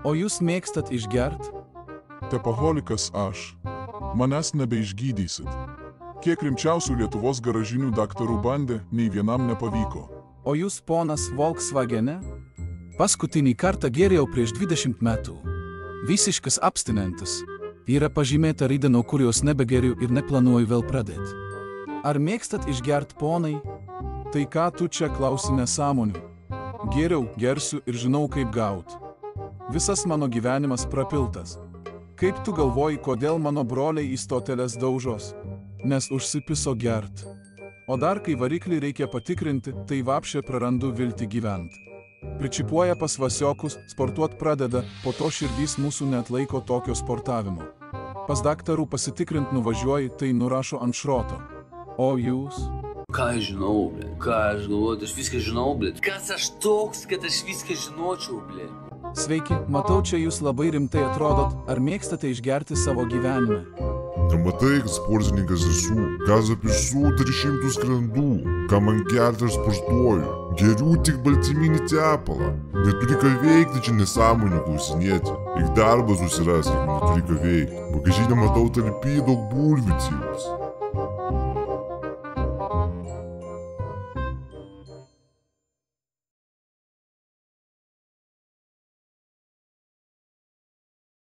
O jūs mėgstat išgert? Tepaholikas aš. Manęs nebeišgydysit. Kiek rimčiausių Lietuvos garažinių daktarų bandė, nei vienam nepavyko. O jūs, ponas Volkswagene? Paskutinį kartą gėriau prieš 20 metų. Visiškas abstinentas. Yra pažymėta ryda, nuo kurios nebegeriu ir neplanuoju vėl pradėti. Ar mėgstat išgert, ponai? Tai ką tu čia klausi nesąmonių? Geriau, gersiu ir žinau, kaip gaut. Visas mano gyvenimas prapiltas. Kaip tu galvoji, kodėl mano broliai į stoteles daužos? Nes užsipiso gert. O dar kai variklį reikia patikrinti, tai vapšė prarandu viltį gyvent. Pričipuoja pas vasiokus, sportuot pradeda, po to širdys mūsų neatlaiko tokio sportavimo. Pas daktarų pasitikrint nuvažiuoji, tai nurašo ant šroto. O jūs? Ką aš žinau, ble? Ką aš galvoju, aš viską žinau, ble? Kas aš toks, kad aš viską žinočiau, ble? Sveiki, matau, čia jūs labai rimtai atrodot. Ar mėgstate išgerti savo gyvenime? Nematai, kad sportininkas esu, kas apie 300 skrendų, ką man gerti aš sportuoju, geriu tik baltyminį tepalą, neturi ką veikti čia nesąmonių klausinėti, eik darbą susiras, jeigu neturi ką veikti, bagažinę matau talpy daug bulvių cilus.